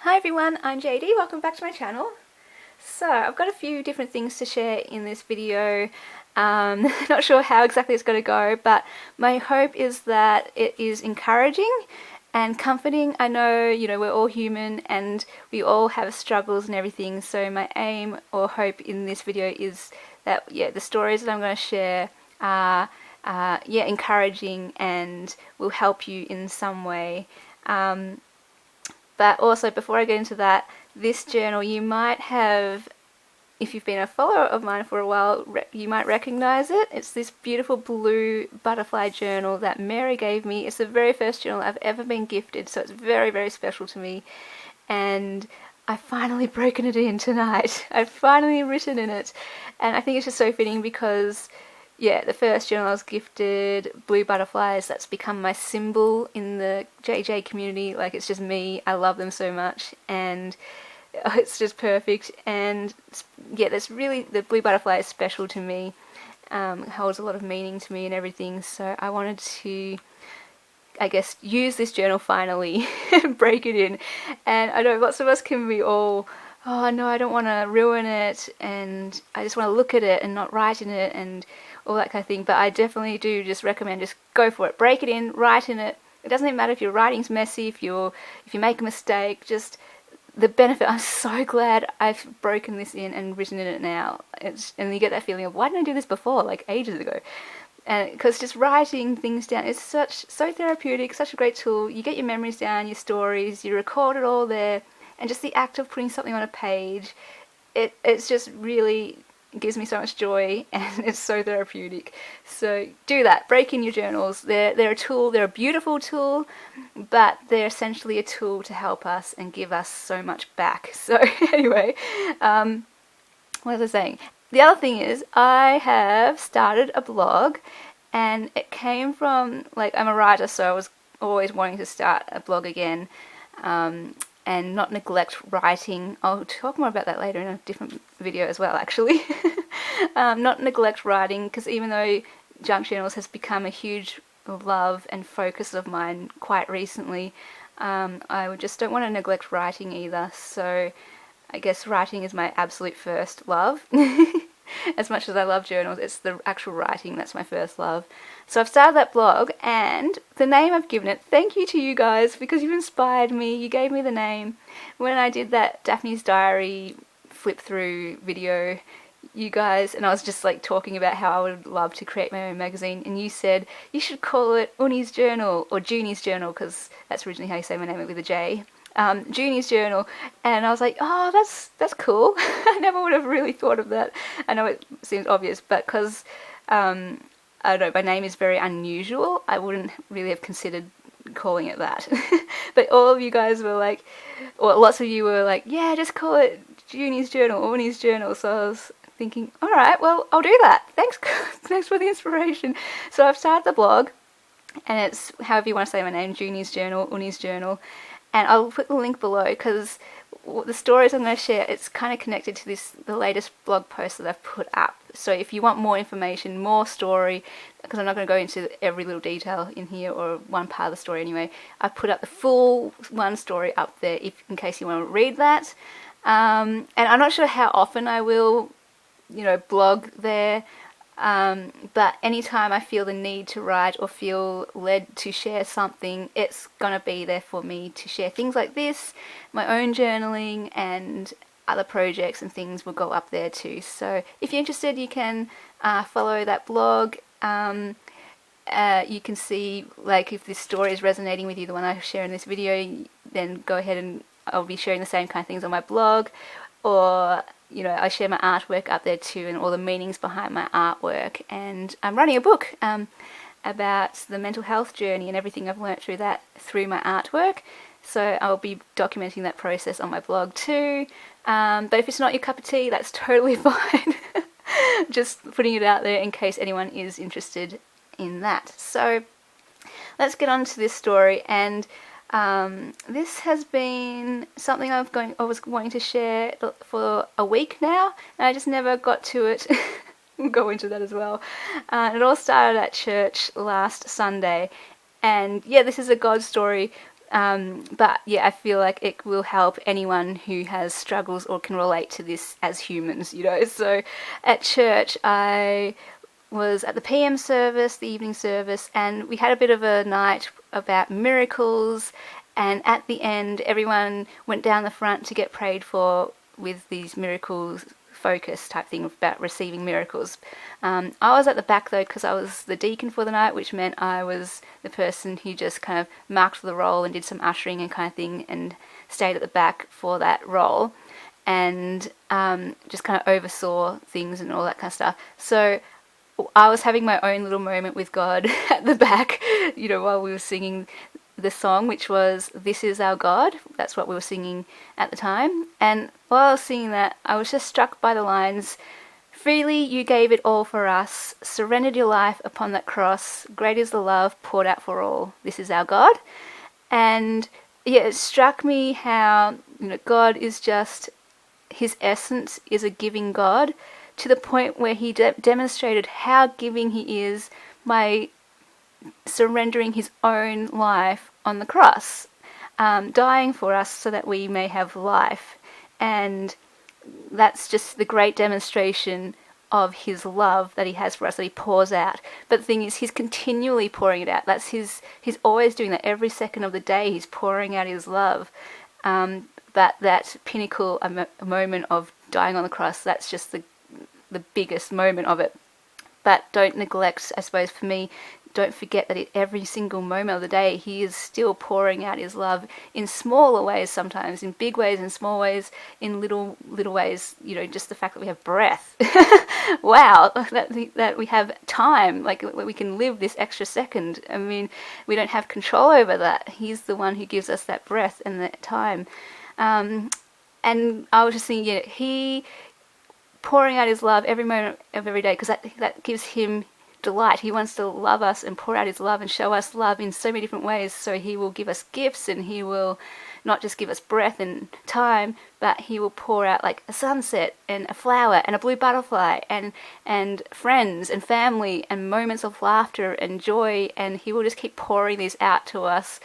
Hi everyone, I'm JD, welcome back to my channel. So I've got a few different things to share in this video. Not sure how exactly it's going to go, but my hope is that it is encouraging and comforting. I know, we're all human and we all have struggles and everything, so my aim or hope in this video is that, the stories that I'm going to share are, encouraging and will help you in some way. But also, before I get into that, this journal you might have, if you've been a follower of mine for a while, you might recognize it. It's this beautiful blue butterfly journal that Mary gave me. It's the very first journal I've ever been gifted, so it's very, very special to me. And I've finally broken it in tonight. I've finally written in it. And I think it's just so fitting because the first journal I was gifted, blue butterflies, that's become my symbol in the JJ community. Like, it's just me. I love them so much, and it's just perfect. And that's really, the blue butterfly is special to me. It holds a lot of meaning to me and everything. So I wanted to, I guess, use this journal finally and break it in. And I know lots of us can be all, oh no, I don't want to ruin it, and I just want to look at it and not write in it and all that kind of thing. But I definitely do just recommend just go for it, break it in, write in it. It doesn't even matter if your writing's messy, if you make a mistake, just the benefit. I'm so glad I've broken this in and written in it now. And you get that feeling of, why didn't I do this before, like ages ago? And because just writing things down is so therapeutic, such a great tool. You get your memories down, your stories, you record it all there, and just the act of putting something on a page, it's just really gives me so much joy, and it's so therapeutic. So do that. Break in your journals. They're a tool. They're a beautiful tool, but they're essentially a tool to help us and give us so much back. So anyway, what was I saying? The other thing is, I have started a blog, and it came from, I'm a writer, so I was always wanting to start a blog again, and not neglect writing. I'll talk more about that later in a different video as well, actually. Not neglect writing, because even though junk journals has become a huge love and focus of mine quite recently, I just don't want to neglect writing either. So I guess writing is my absolute first love. As much as I love journals, it's the actual writing that's my first love. So I've started that blog, and the name I've given it, thank you to you guys, because you've inspired me. You gave me the name. When I did that Daphne's Diary flip through video, you guys, and I was just talking about how I would love to create my own magazine, and you said you should call it Uni's Journal, or Juni's Journal, because that's originally how you say my name, with a J. Juni's Journal, and I was like, oh, that's cool. I never would have really thought of that. I know it seems obvious, but because I don't know, my name is very unusual, I wouldn't really have considered calling it that. But all of you guys were like, or lots of you were like, yeah, just call it Juni's Journal, or Uni's Journal. So I was thinking, all right, well, I'll do that. Thanks, thanks for the inspiration. So I've started the blog, and it's however you want to say my name, Juni's Journal, Uni's Journal. And I'll put the link below, because the stories I'm going to share, it's kind of connected to the latest blog post that I've put up. So if you want more information, more story, because I'm not going to go into every little detail in here, or one part of the story anyway, I've put up the full one story up there in case you want to read that. And I'm not sure how often I will, blog there. But anytime I feel the need to write or feel led to share something, it's gonna be there for me to share. Things like this, my own journaling, and other projects and things will go up there too. So if you're interested, you can follow that blog. You can see if this story is resonating with you, the one I share in this video, then go ahead, and I'll be sharing the same kind of things on my blog. Or I share my artwork up there too, and all the meanings behind my artwork. And I'm writing a book about the mental health journey and everything I've learnt through that, through my artwork. So I'll be documenting that process on my blog too. But if it's not your cup of tea, that's totally fine. Just putting it out there in case anyone is interested in that. So let's get on to this story. And this has been something I was wanting to share for a week now, and I just never got to it. We'll go into that as well. It all started at church last Sunday, and this is a God story But yeah, I feel like it will help anyone who has struggles or can relate to this as humans, So at church, I was at the PM service, the evening service, and we had a bit of a night about miracles. And at the end, everyone went down the front to get prayed for with these miracles focus type thing about receiving miracles. I was at the back though because I was the deacon for the night, which meant I was the person who just kind of marked the role and did some ushering and kind of thing and stayed at the back for that role and just kind of oversaw things and all that kind of stuff. So I was having my own little moment with God at the back, while we were singing the song, which was "This Is Our God." That's what we were singing at the time. And while I was singing that, I was just struck by the lines, "Freely you gave it all for us, surrendered your life upon that cross, great is the love poured out for all. This is our God." And yeah, it struck me how, God is just, his essence is a giving God, to the point where he demonstrated how giving he is by surrendering his own life on the cross, dying for us so that we may have life. And that's just the great demonstration of his love that he has for us, that he pours out. But the thing is, he's continually pouring it out. He's always doing that. Every second of the day he's pouring out his love. But that pinnacle moment of dying on the cross, that's just the biggest moment of it. But don't neglect, I suppose for me, don't forget that at every single moment of the day, he is still pouring out his love in smaller ways sometimes, in big ways, in small ways, in little ways, just the fact that we have breath. Wow, that we have time, like we can live this extra second. I mean, we don't have control over that. He's the one who gives us that breath and that time. And I was just thinking, he pouring out his love every moment of every day, because that gives him delight. He wants to love us and pour out his love and show us love in so many different ways. So he will give us gifts, and he will not just give us breath and time, but he will pour out like a sunset and a flower and a blue butterfly and friends and family and moments of laughter and joy, and he will just keep pouring these out to us.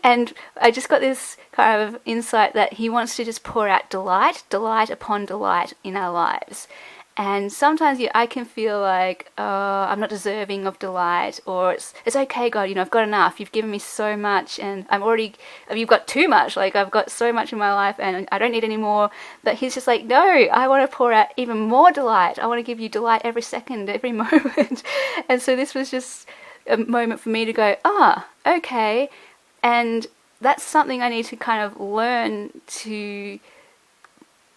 And I just got this kind of insight that he wants to just pour out delight upon delight in our lives. And sometimes I can feel like, I'm not deserving of delight, or it's okay, God, I've got enough. You've given me so much, and you've got too much. Like, I've got so much in my life, and I don't need any more. But he's just like, no, I want to pour out even more delight. I want to give you delight every second, every moment. And so this was just a moment for me to go, okay. And that's something I need to kind of learn to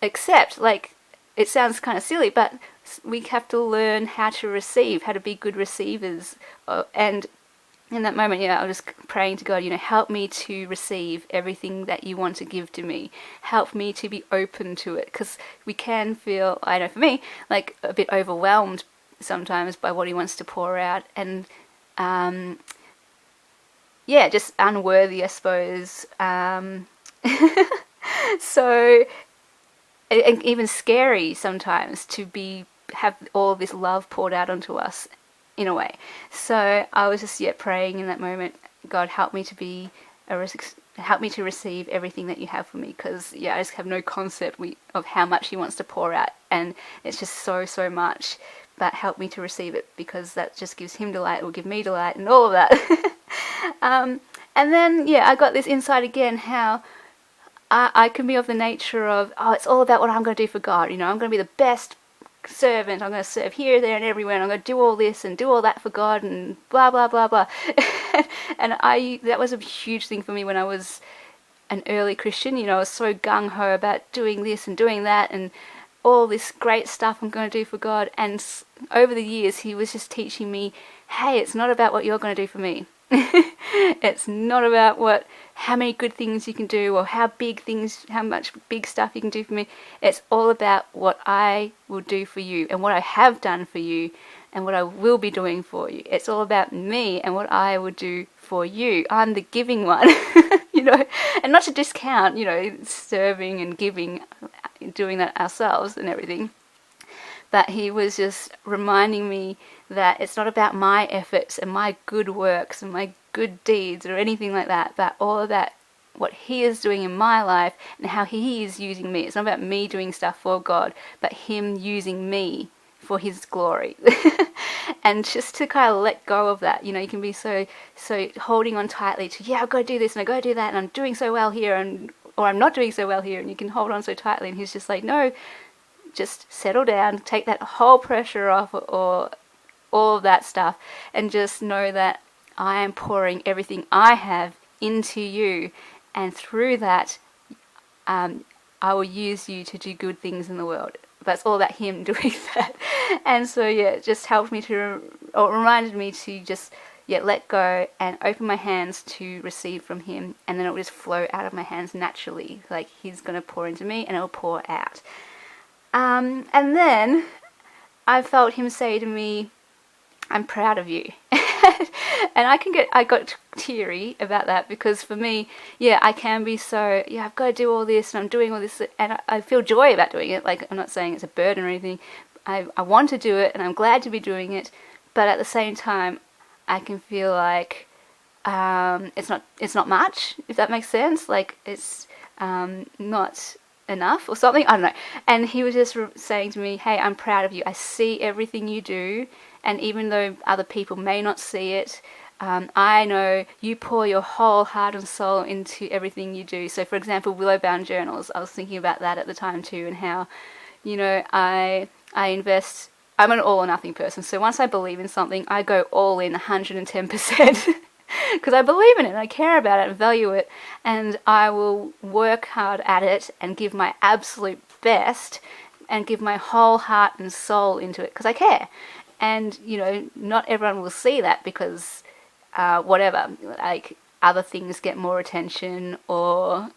accept. Like, it sounds kind of silly, but we have to learn how to receive, how to be good receivers. And in that moment, I was praying to God, help me to receive everything that you want to give to me. Help me to be open to it, because we can feel, I know for me, like a bit overwhelmed sometimes by what he wants to pour out. And just unworthy, I suppose. So, and even scary sometimes to have all this love poured out onto us in a way. So I was just praying in that moment, God, help me to help me to receive everything that you have for me, because I just have no concept of how much he wants to pour out, and it's just so much. But help me to receive it, because that just gives him delight, it will give me delight, and all of that. And then I got this insight again, how I can be of the nature of, it's all about what I'm going to do for God. I'm going to be the best servant. I'm going to serve here, there, and everywhere. And I'm going to do all this and do all that for God, and blah blah blah blah. And that was a huge thing for me when I was an early Christian. I was so gung ho about doing this and doing that and all this great stuff I'm going to do for God. And over the years, he was just teaching me, hey, it's not about what you're going to do for me. It's not about how many good things you can do, or how much big stuff you can do for me. It's all about what I will do for you, and what I have done for you, and what I will be doing for you. It's all about me and what I will do for you. I'm the giving one, and not to discount, serving and giving, doing that ourselves and everything. But he was just reminding me that it's not about my efforts and my good works and my good deeds or anything like that, but all about what he is doing in my life and how he is using me. It's not about me doing stuff for God, but him using me for his glory. And just to kind of let go of that, you can be so holding on tightly to, yeah, I've got to do this and I've got to do that and I'm doing so well here, or I'm not doing so well here, and you can hold on so tightly, and he's just like, no, just settle down, take that whole pressure off, or all of that stuff, and just know that I am pouring everything I have into you, and through that I will use you to do good things in the world. That's all about him doing that. And so it just helped me or reminded me to just let go and open my hands to receive from him, and then it will just flow out of my hands naturally, like he's going to pour into me and it'll pour out. And then I felt him say to me, I'm proud of you. And I got teary about that, because for me, I can be so, I've got to do all this and I'm doing all this, and I feel joy about doing it. Like, I'm not saying it's a burden or anything. I want to do it and I'm glad to be doing it, but at the same time, I can feel like it's not much, if that makes sense. Like, it's not enough or something, I don't know. And he was just saying to me, hey, I'm proud of you. I see everything you do, and even though other people may not see it, I know you pour your whole heart and soul into everything you do. So for example, Willow Bound Journals, I was thinking about that at the time too, and how, I invest. I'm an all or nothing person, so once I believe in something, I go all in 110%. Because I believe in it and I care about it and value it, and I will work hard at it and give my absolute best and give my whole heart and soul into it because I care. And not everyone will see that, because whatever, like, other things get more attention, or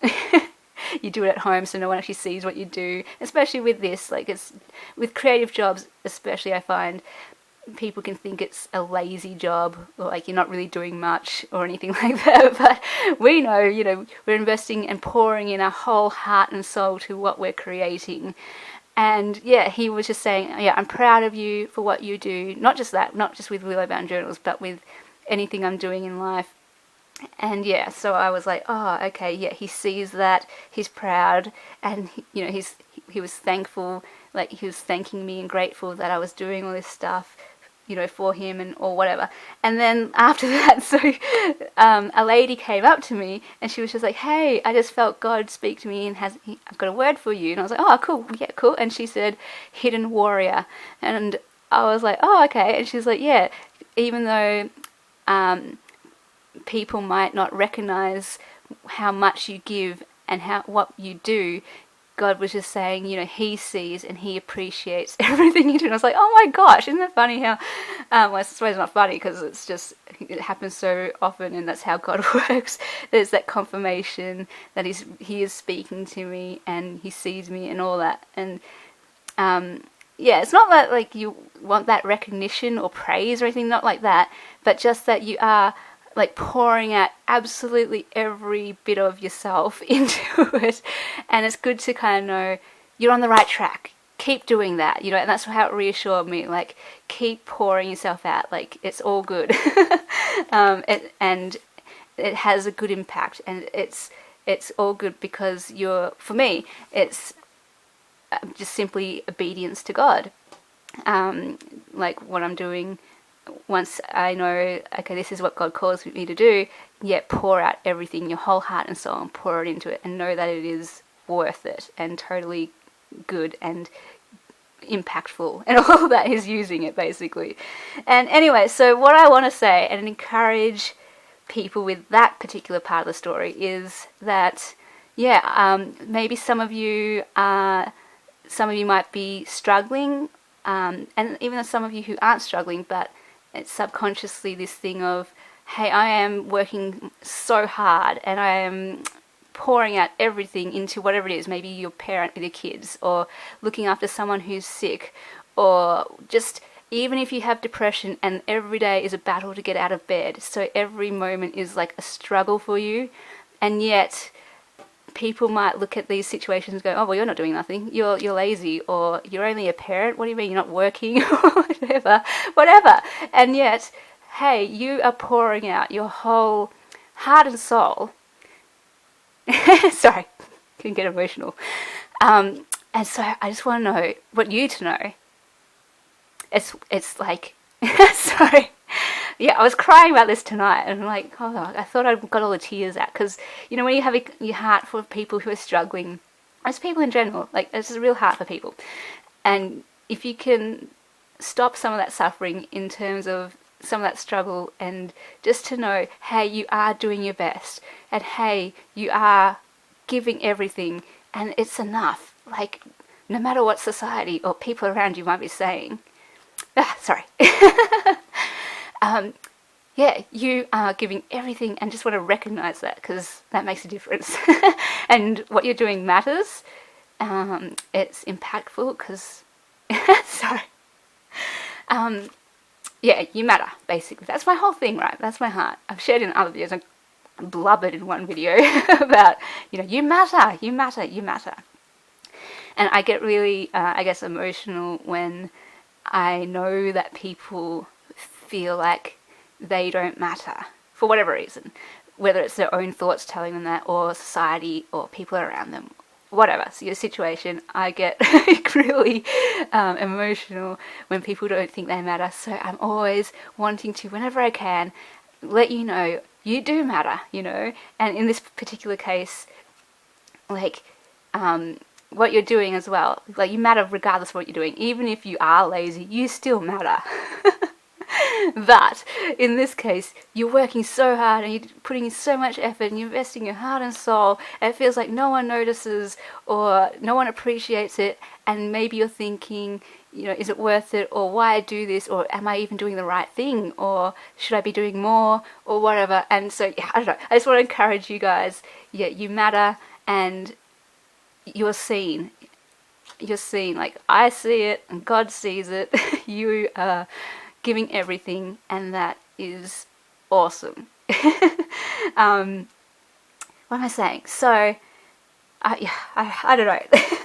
you do it at home so no one actually sees what you do, especially with this. Like, it's with creative jobs especially, I find people can think it's a lazy job, or like you're not really doing much or anything like that, but we know, we're investing and pouring in our whole heart and soul to what we're creating. And he was just saying, I'm proud of you for what you do, not just with Willow Bound Journals, but with anything I'm doing in life. And so I was like, oh, okay, he sees that, he's proud, and he was thankful, like he was thanking me and grateful that I was doing all this stuff, for him or whatever. And then after that, so a lady came up to me and she was just like, hey, I just felt God speak to me and I've got a word for you. And I was like, oh, cool, cool. And she said, hidden warrior. And I was like, oh, okay. And she's like, even though people might not recognize how much you give and what you do, God was just saying, he sees and he appreciates everything you do. And I was like, oh my gosh, isn't that funny how, well, I suppose it's not funny because it happens so often, and that's how God works. There's that confirmation that he is speaking to me and he sees me and all that. And it's not that like you want that recognition or praise or anything, not like that, but just that you are like pouring out absolutely every bit of yourself into it. And it's good to kind of know you're on the right track. Keep doing that, and that's how it reassured me. Like, keep pouring yourself out. Like, it's all good. And it has a good impact, and it's all good because for me, it's just simply obedience to God. Like what I'm doing, once I know, okay, this is what God calls me to do, pour out everything, your whole heart and soul, and pour it into it, and know that it is worth it and totally good and impactful, and all that is using it, basically. And anyway, so what I want to say and encourage people with that particular part of the story is that, maybe some of you might be struggling, and even some of you who aren't struggling, but it's subconsciously this thing of, hey, I am working so hard and I am pouring out everything into whatever it is. Maybe you're a parent with your kids, or looking after someone who's sick, or just even if you have depression and every day is a battle to get out of bed. So every moment is like a struggle for you, and yet people might look at these situations and go, oh, well, you're not doing nothing, you're lazy, or you're only a parent, what do you mean you're not working, or whatever. And yet hey, you are pouring out your whole heart and soul. Sorry, can get emotional. And so I just want to know, want you to know, it's like, sorry. Yeah, I was crying about this tonight, and I'm like, oh, I thought I'd got all the tears out, because, you know, when you have your heart for people who are struggling, as people in general, like, it's a real heart for people. And if you can stop some of that suffering in terms of some of that struggle, and just to know, hey, you are doing your best, and hey, you are giving everything, and it's enough. Like, no matter what society or people around you might be saying. Sorry. Yeah, you are giving everything, and just want to recognize that, because that makes a difference. And what you're doing matters. It's impactful, because sorry. Yeah, you matter, basically. That's my whole thing, right? That's my heart. I've shared in other videos. I blubbered in one video about, you know, you matter, you matter, you matter. And I get really, I guess, emotional when I know that people feel like they don't matter for whatever reason, whether it's their own thoughts telling them that, or society, or people around them, whatever. So your situation, I get really emotional when people don't think they matter. So I'm always wanting to, whenever I can, let you know you do matter, you know. And in this particular case, like, what you're doing as well, like, you matter regardless of what you're doing. Even if you are lazy, you still matter. But in this case, you're working so hard, and you're putting in so much effort, and you're investing your heart and soul, and it feels like no one notices or no one appreciates it. And maybe you're thinking, you know, is it worth it, or why do this, or am I even doing the right thing, or should I be doing more, or whatever. And so, yeah, I don't know, I just want to encourage you guys, yeah, you matter, and you're seen. You're seen, like, I see it, and God sees it. You are giving everything, and that is awesome. What am I saying? So, yeah, I don't know.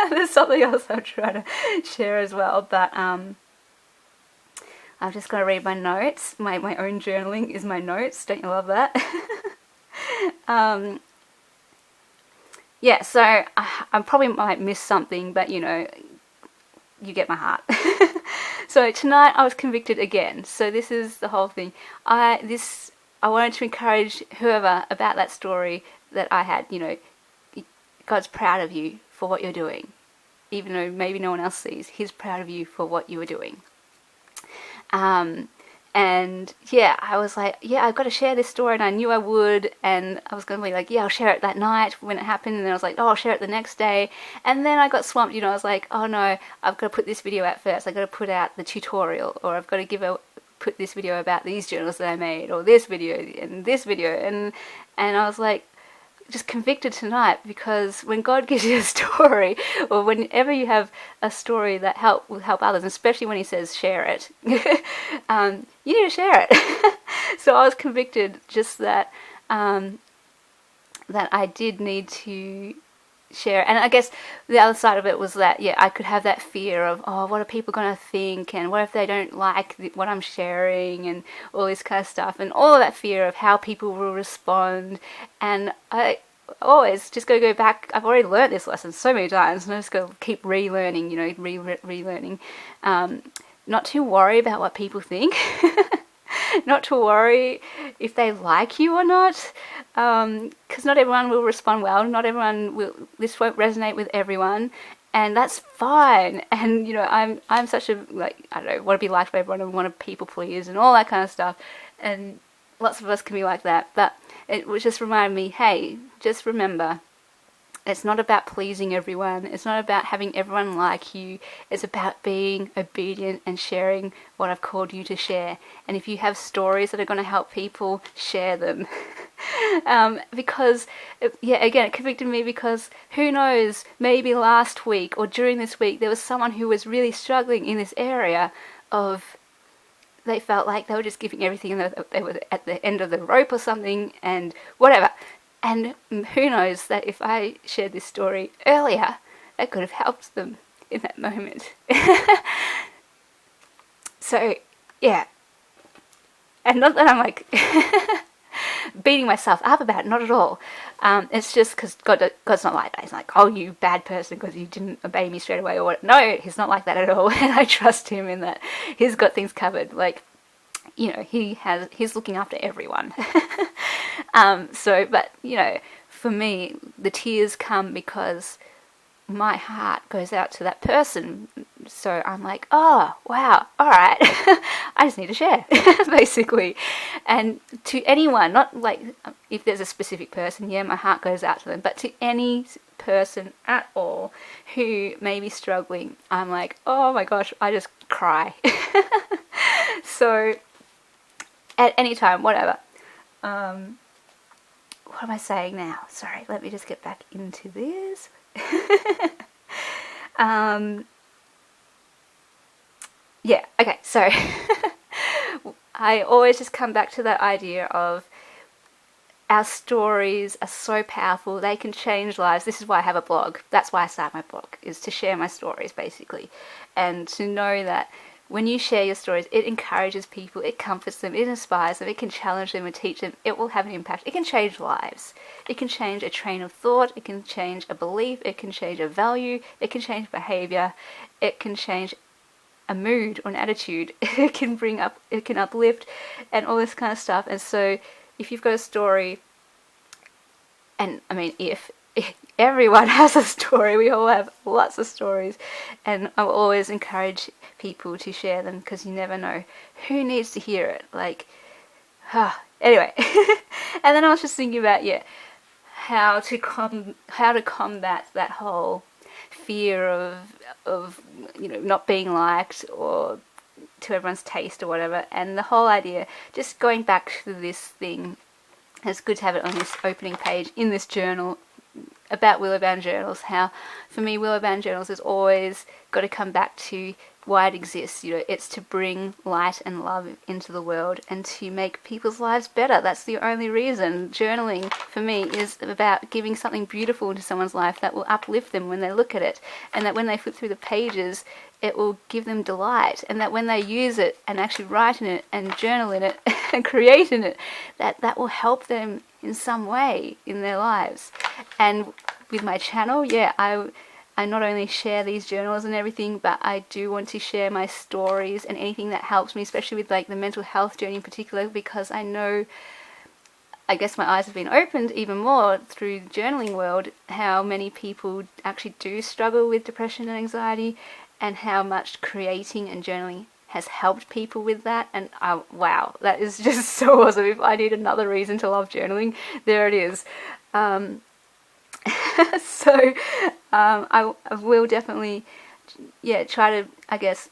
There's something else I'm trying to share as well, but I'm just going to read my notes. My own journaling is my notes. Don't you love that? Yeah, so I probably might miss something, but, you know, you get my heart. So tonight I was convicted again. So this is the whole thing. I wanted to encourage whoever about that story that I had. You know, God's proud of you for what you're doing, even though maybe no one else sees. He's proud of you for what you were doing. And yeah, I was like, yeah, I've got to share this story, and I knew I would, and I was going to be like, yeah, I'll share it that night when it happened, and then I was like, oh, I'll share it the next day, and then I got swamped, you know. I was like, oh no, I've got to put this video out first. I've got to put out the tutorial, or I've got to put this video about these journals that I made, or this video, and I was like, just convicted tonight, because when God gives you a story, or whenever you have a story that will help others, especially when he says share it, you need to share it. So I was convicted just that that I did need to share. And I guess the other side of it was that, yeah, I could have that fear of, oh, what are people going to think, and what if they don't like what I'm sharing, and all this kind of stuff, and all of that fear of how people will respond. And I always just go back. I've already learned this lesson so many times, and I just go keep relearning, you know, relearning. Not to worry about what people think. Not to worry if they like you or not, because not everyone will respond well. Not everyone will. This won't resonate with everyone, and that's fine. And you know, I'm such a, like, I don't know, want to be liked by everyone, and want to people please, and all that kind of stuff. And lots of us can be like that. But it was just reminding me, hey, just remember, it's not about pleasing everyone. It's not about having everyone like you. It's about being obedient and sharing what I've called you to share. And if you have stories that are going to help people, share them. Because, yeah, again, it convicted me, because who knows, maybe last week or during this week, there was someone who was really struggling in this area of, they felt like they were just giving everything, and they were at the end of the rope or something, and whatever. And who knows that if I shared this story earlier, that could have helped them in that moment. So, yeah, And not that I'm like beating myself up about it, not at all. It's just because God's not like that. He's like, oh, you bad person because you didn't obey me straight away or what. No, he's not like that at all. And I trust him in that he's got things covered. Like, you know, he's looking after everyone. But, you know, for me, the tears come because my heart goes out to that person. So I'm like, oh, wow, all right. I just need to share, basically. And to anyone, not like if there's a specific person, yeah, my heart goes out to them, but to any person at all who may be struggling, I'm like, oh my gosh, I just cry. So at any time, whatever. What am I saying now? Sorry, let me just get back into this. Yeah, okay, so I always just come back to that idea of our stories are so powerful, they can change lives. This is why I have a blog. That's why I started my blog, is to share my stories, basically. And to know that when you share your stories, it encourages people, it comforts them, it inspires them, it can challenge them and teach them. It will have an impact. It can change lives. It can change a train of thought. It can change a belief. It can change a value. It can change behavior. It can change a mood or an attitude. It can uplift and all this kind of stuff. And so if you've got a story, and I mean, if everyone has a story, we all have lots of stories, and I will always encourage people to share them because you never know who needs to hear it. Like, anyway. And then I was just thinking about, how to combat that whole fear of you know, not being liked or to everyone's taste or whatever. And the whole idea, just going back to this thing, it's good to have it on this opening page in this journal about Willowbound Journals. How for me, Willowbound Journals has always got to come back to why it exists. You know, it's to bring light and love into the world and to make people's lives better. That's the only reason. Journaling for me is about giving something beautiful into someone's life that will uplift them when they look at it, and that when they flip through the pages, it will give them delight, and that when they use it and actually write in it and journal in it and create in it, that will help them in some way in their lives. And with my channel, I not only share these journals and everything, but I do want to share my stories and anything that helps me, especially with like the mental health journey in particular, because I know, I guess my eyes have been opened even more through the journaling world, how many people actually do struggle with depression and anxiety, and how much creating and journaling has helped people with that. And wow, that is just so awesome. If I need another reason to love journaling, there it is. So I will definitely try to, I guess,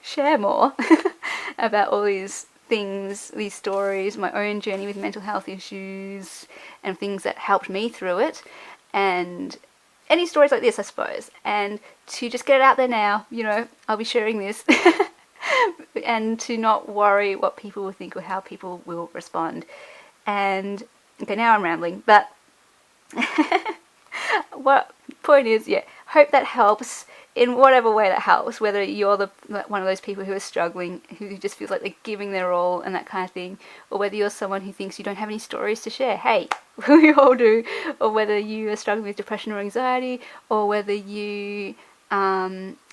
share more about all these things, these stories, my own journey with mental health issues and things that helped me through it, and any stories like this, I suppose. And to just get it out there now, you know, I'll be sharing this and to not worry what people will think or how people will respond. And okay, now I'm rambling, but what point is, hope that helps in whatever way that helps, whether you're one of those people who are struggling, who just feels like they're giving their all and that kind of thing, or whether you're someone who thinks you don't have any stories to share. Hey, we all do. Or whether you are struggling with depression or anxiety, or whether you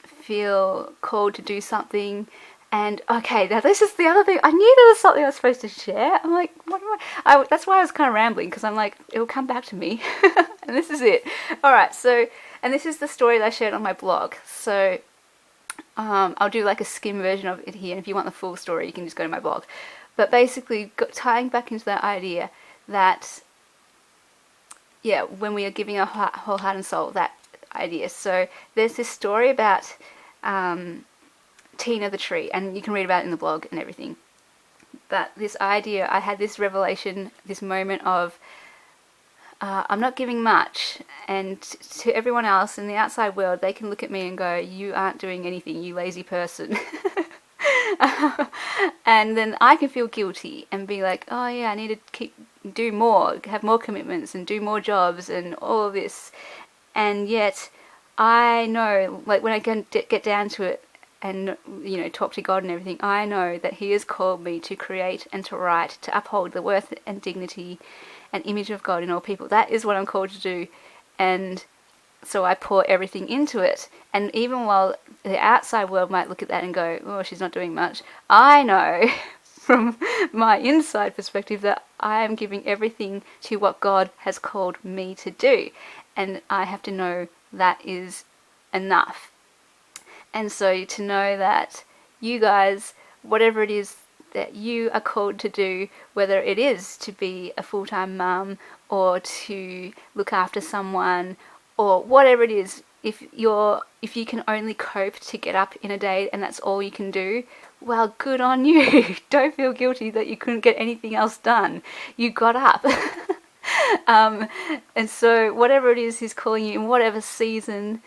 feel called to do something. And okay, now this is the other thing. I knew there was something I was supposed to share. I'm like, what am I? That's why I was kind of rambling, because I'm like, it'll come back to me. And this is it. Alright, so, and this is the story that I shared on my blog. So, I'll do like a skim version of it here. And if you want the full story, you can just go to my blog. But basically, tying back into that idea that, when we are giving our whole heart and soul, that idea. So, there's this story about Tina the tree, and you can read about it in the blog and everything. But this idea, I had this revelation, this moment of, I'm not giving much, and to everyone else in the outside world, they can look at me and go, you aren't doing anything, you lazy person. And then I can feel guilty and be like, oh yeah, I need to do more, have more commitments and do more jobs and all of this. And yet I know, like, when I get down to it, and, you know, talk to God and everything, I know that He has called me to create and to write, to uphold the worth and dignity and image of God in all people. That is what I'm called to do. And so I pour everything into it. And even while the outside world might look at that and go, oh, she's not doing much, I know from my inside perspective that I am giving everything to what God has called me to do. And I have to know that is enough. And so to know that you guys, whatever it is that you are called to do, whether it is to be a full-time mum or to look after someone or whatever it is, if you can only cope to get up in a day and that's all you can do, well, good on you. Don't feel guilty that you couldn't get anything else done. You got up. And so whatever it is He's calling you in whatever season,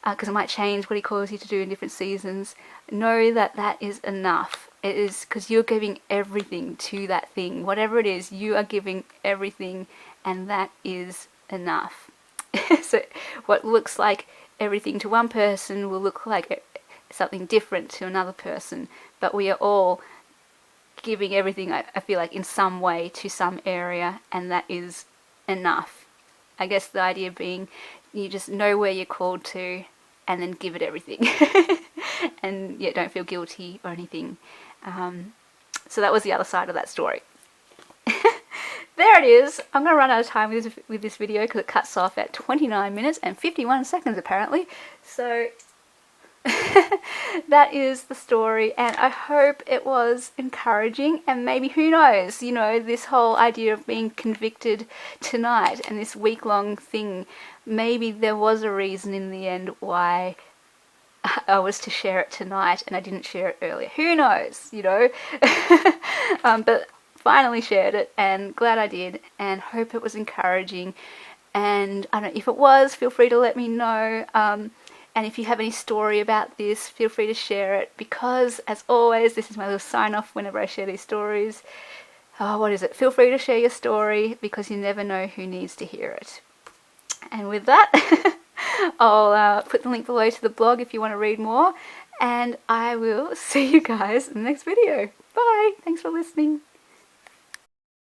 because it might change what He calls you to do in different seasons, know that that is enough. It is because you're giving everything to that thing. Whatever it is, you are giving everything, and that is enough. So what looks like everything to one person will look like something different to another person, but we are all giving everything, I feel like, in some way to some area, and that is enough. I guess the idea being you just know where you're called to and then give it everything. And yeah, don't feel guilty or anything. So that was the other side of that story. There it is. I'm going to run out of time with this video because it cuts off at 29 minutes and 51 seconds apparently. So that is the story, and I hope it was encouraging, and maybe, who knows, you know, this whole idea of being convicted tonight and this week-long thing, maybe there was a reason in the end why I was to share it tonight and I didn't share it earlier. Who knows, you know. But finally shared it, and glad I did, and hope it was encouraging. And I don't know, if it was, feel free to let me know. And if you have any story about this, feel free to share it, because as always, this is my little sign off whenever I share these stories. Oh, what is it? Feel free to share your story, because you never know who needs to hear it. And with that, I'll put the link below to the blog if you want to read more, and I will see you guys in the next video. Bye! Thanks for listening.